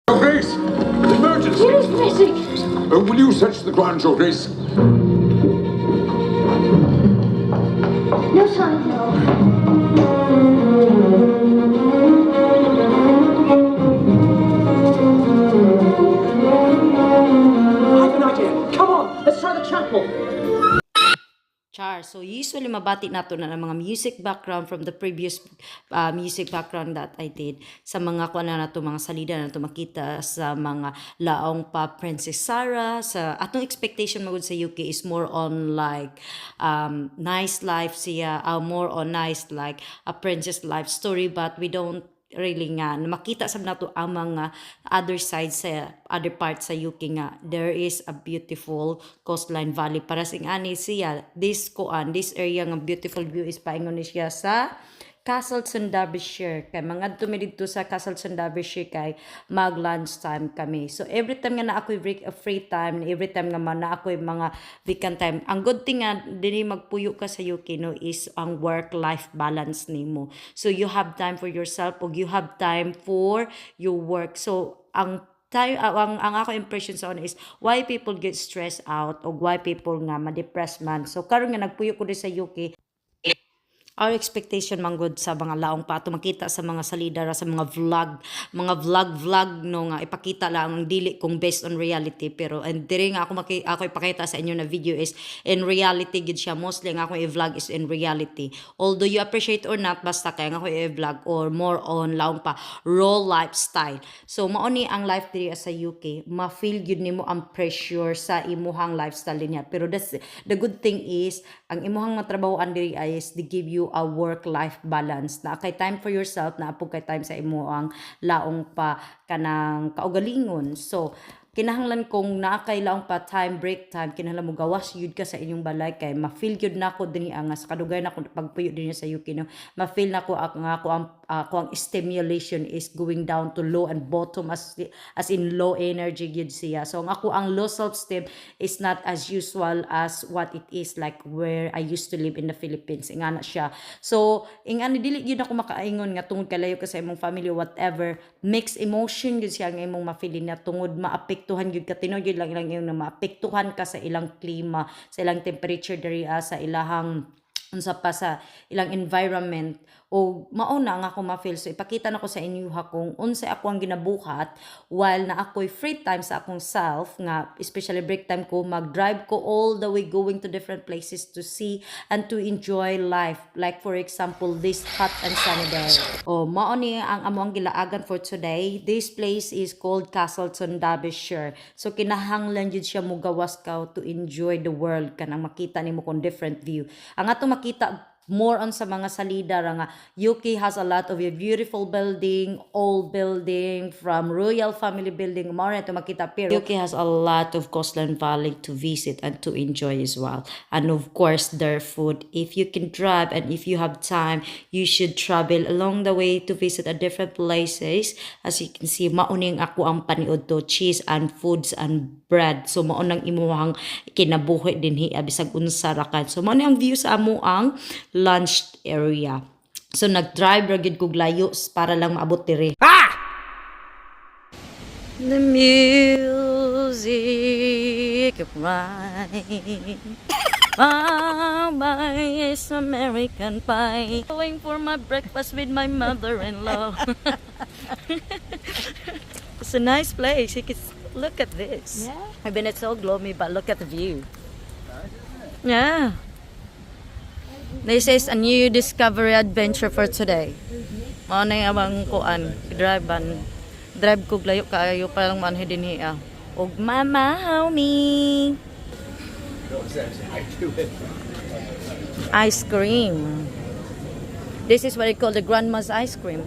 Your Grace! Emergency! Who is missing? Will you search the ground, Your Grace? No sign, no. I have an idea. Come on, let's try the chapel. Char. So usually mabati nato na ng mga music background from the previous music background that I did sa mga kuan na nato mga salida na nato makita sa mga laong pa Princess Sarah sa atong expectation magud sa UK is more on like nice life siya more on nice like a princess life story, but we don't really nga makita sab nato ang mga other side sa other parts sa UK nga there is a beautiful coastline valley para sing ani siya this area nga beautiful view is paingon ni siya sa Castleton, Derbyshire. Kay mga dumi dito sa Castleton, Derbyshire kay mag lunch time kami. So every time nga na ako'y free time, every time nga na ako'y mga weekend time, ang good thing nga dili magpuyo ka sa UK no is ang work-life balance nimo. So you have time for yourself ug you have time for your work. So ang ako impression sa is why people get stressed out o why people nga ma-depressed man. So karon nga nagpuyo ko din sa UK, our expectation manggod sa mga laong pa ato makita sa mga salida ra sa mga vlog no nga ipakita lang ang dili kung based on reality, pero and diri nga ako ipakita sa inyo na video is in reality gid siya. Mostly nga ako i-vlog is in reality, although you appreciate or not, basta kaya nga ako i-vlog or more on laong pa raw lifestyle. So mao ni ang life diri sa UK, ma-feel gyud nimo ang pressure sa imuhang lifestyle niya, pero that's the good thing is ang imuhang matrabahoan diri is they give you a work-life balance na kay time for yourself na apog kay time sa imo ang laong pa kanang kaugalingon. So kinahanglan kong naakay laong pa time break time kinahanglan mo gawas yun ka sa inyong balay kay ma-feel gyud nako dinhi ang sa kadugay nako pagpuyo dinhi sa UK no, ma-feel nako ang stimulation is going down to low and bottom as in low energy gyud siya. So ang low self-esteem is not as usual as what it is like where I used to live in the Philippines ingana siya. So ingani dili gyud ako makaingon nga tungod kalayo ka sa imong family whatever, mixed emotion gyud siya nga imong ma-feel na tungod maapektuhan gyud ka tinuod gyud lang ilang na maapektuhan ka sa ilang klima, sa ilang temperature diri sa ilahang unsa pa sa ilang environment o mauna nga ako ma-feel. So ipakita nako sa inyo kung unsa ako ang ginabuhat while na ako'y free time sa akong self nga especially break time ko mag-drive ko all the way going to different places to see and to enjoy life, like for example this hot and sunny day. O mao ni ang among gilaagan for today. This place is called Castleton, Derbyshire. So kinahanglan jud siya mo gawas ka to enjoy the world kanang makita nimo kung different view. Ang atong makita more on sa mga salida ra nga UK has a lot of a beautiful building, old building from royal family building more to makita, pero UK has a lot of coastline valley to visit and to enjoy as well, and of course their food. If you can drive and if you have time, you should travel along the way to visit a different places. As you can see, mauning ako ang paniud to cheese and foods and bread. So maunang imuhang kinabuhi dinhi bisag unsa ra kan. So mao ni ang view sa amo ang lunch area. So nag-drive ra gid kog layo para lang maabot diri. The music right. Mama is American pie. Going for my breakfast with my mother-in-law. It's a nice place. You can look at this. Yeah. I mean, it's so gloomy, but look at the view. Yeah. This is a new discovery adventure for today. Mao na yung abang kuan, drive ko layo kaayo pa lang manhi dinhi og mama homie. Ice cream. This is what I call the grandma's ice cream.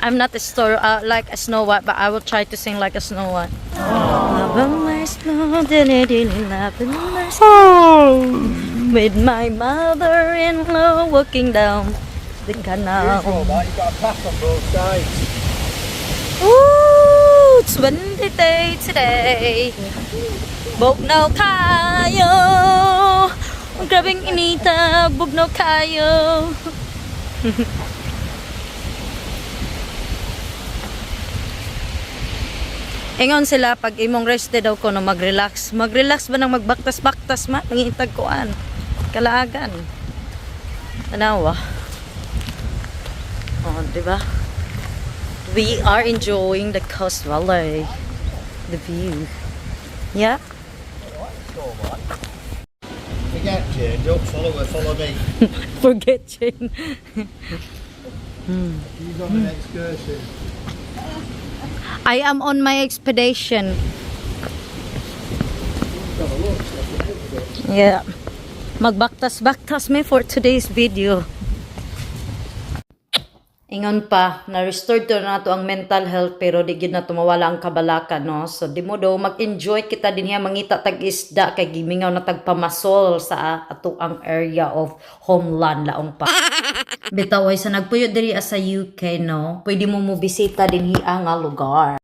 I'm not a story like a Snow White, but I will try to sing like a Snow White. With my mother-in-law walking down the canal. You've got a path on both sides. Ooh, it's windy day today. Bugnaw kayo. Ang grabing inita, bugnaw kayo. Ingon sila pag imong rested daw ko no mag-relax. Mag-relax ba nang magbaktas-baktas man mangitag kuan. Kalaagan. Tanawa. Oh, di ba? We are enjoying the Coast Valley. The view. Yeah. Forget change up, follow me. Forget Jane. He's on an excursion. I am on my expedition. Yeah. Magbaktas-baktas me for today's video. Ingon pa, na-restore to na to ang mental health pero di gyud na tumawala ang kabalakan, no? So di mo daw mag-enjoy kita din hiya mangita tag isda kay gimingaw na tagpamasol sa ato ang area of homeland laong pa. Bitaw ay sa nagpuyo diri sa UK, no? Pwede mo mo bisita din hiya nga lugar.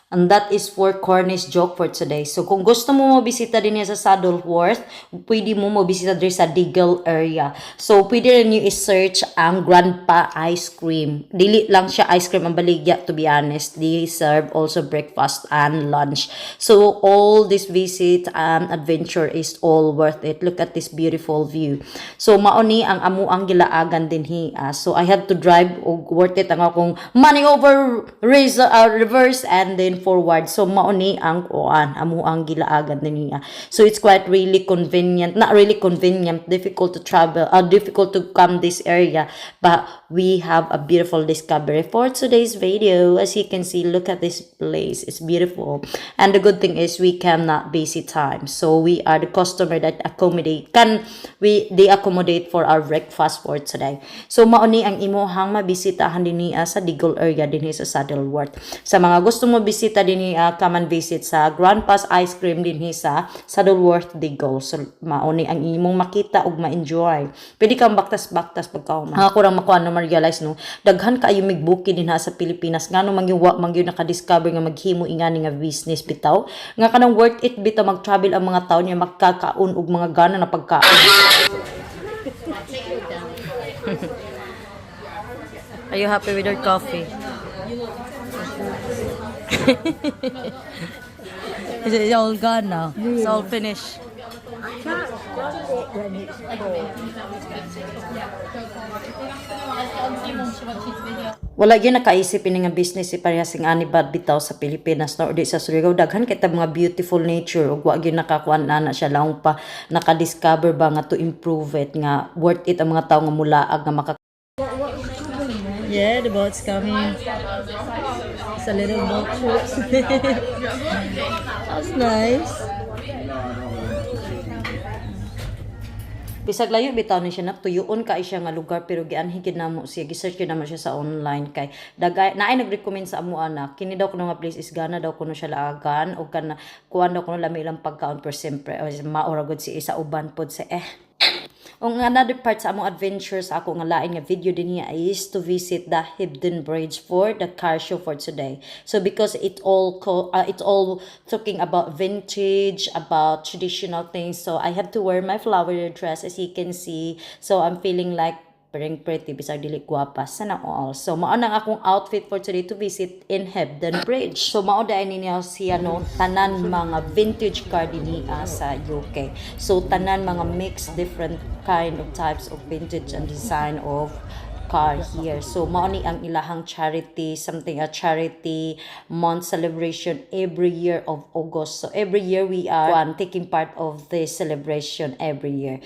And that is for Cornish joke for today. So kung gusto mo mabisita din sa Saddleworth, pwede mo mabisita din sa Diggle area. So pwede rin nyo i-search ang Grandpa Ice Cream. Dili lang siya ice cream ang baligya, to be honest. They serve also breakfast and lunch. So all this visit and adventure is all worth it. Look at this beautiful view. So mauni ang amo ang gilaagan din hiya. So I had to drive worth it ang akong money over reverse and then forward. So mauni ang kuan amo ang gilaagan din niya. So it's quite really convenient, not really convenient, difficult to travel, difficult to come this area, but we have a beautiful discovery for today's video. As you can see, look at this place, it's beautiful. And the good thing is we cannot busy time, so we are the customer that they accommodate for our breakfast for today. So mauni ang imuhang mabisitahan din niya sa Diggle area din sa Saddleworth. Sa mga gusto mo bisita din come and visit sa Grandpa's Ice Cream din sa Saddleworth, Diggle. So mauni ang imong makita ug ma-enjoy. Pwede kang baktas-baktas pagka ako ra makuha no ma-realize no daghan kaayo migbuki din sa Pilipinas ngano mangyuwa mangyo naka-discover nga maghimo ingani nga business bitaw nga kanang worth it bitaw mag-travel ang mga tawo niya magkakaon og mga gana na pagkaon. Are you happy with your coffee? It's all gone now. It's all finished. Wala gyud nakaisip ini nga business si parehas sing ani bad bitaw sa Pilipinas no di sa Surigao daghan kay ta mga beautiful nature ug wa gyud nakakuan na siya lang pa naka-discover ba nga to improve it nga worth it ang mga tawo nga mulaag nga maka. Yeah, the boat's coming. It's a little boat trip. That's nice. Bisag layo bitaw ni siya natuyoon kay siya nga lugar pero gianhigid namo siya gi-search gyud naman siya sa online kay dagay naay nag-recommend sa amo ana kini daw kuno nga place is gana daw kuno siya laagan o kana kuan daw kuno lami ilang pagkaon per sempre maura gud si isa uban pod sa Ang another part sa among adventure sa ako nga lain nga video din niya is to visit the Hebden Bridge for the car show for today. So because it's all talking about vintage, about traditional things. So I have to wear my flower dress as you can see. So I'm feeling like pretty bisag dili guwapa sana all. So mao nang akong outfit for today to visit in Hebden Bridge. So mao dai niya siya no tanan mga vintage car dinhi sa UK. So tanan mga mix different kind of types of vintage and design of car here. So mao ni ang ilahang charity, something a charity month celebration every year of August. So every year we are taking part of this celebration every year.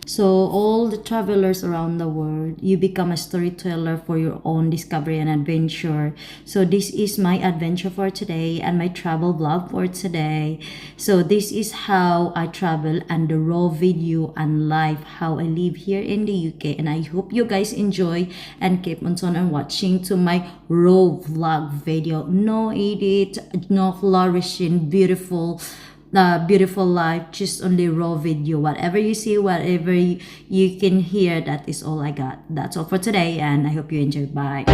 So all the travelers around the world, you become a storyteller for your own discovery and adventure. So this is my adventure for today and my travel vlog for today. So this is how I travel and the raw video and life how I live here in the UK. And I hope you guys enjoy and keep on watching to my raw vlog video. No edit, no flourishing, beautiful life, just only raw video. Whatever you see, whatever you can hear, that is all I got. That's all for today and I hope you enjoy. Bye.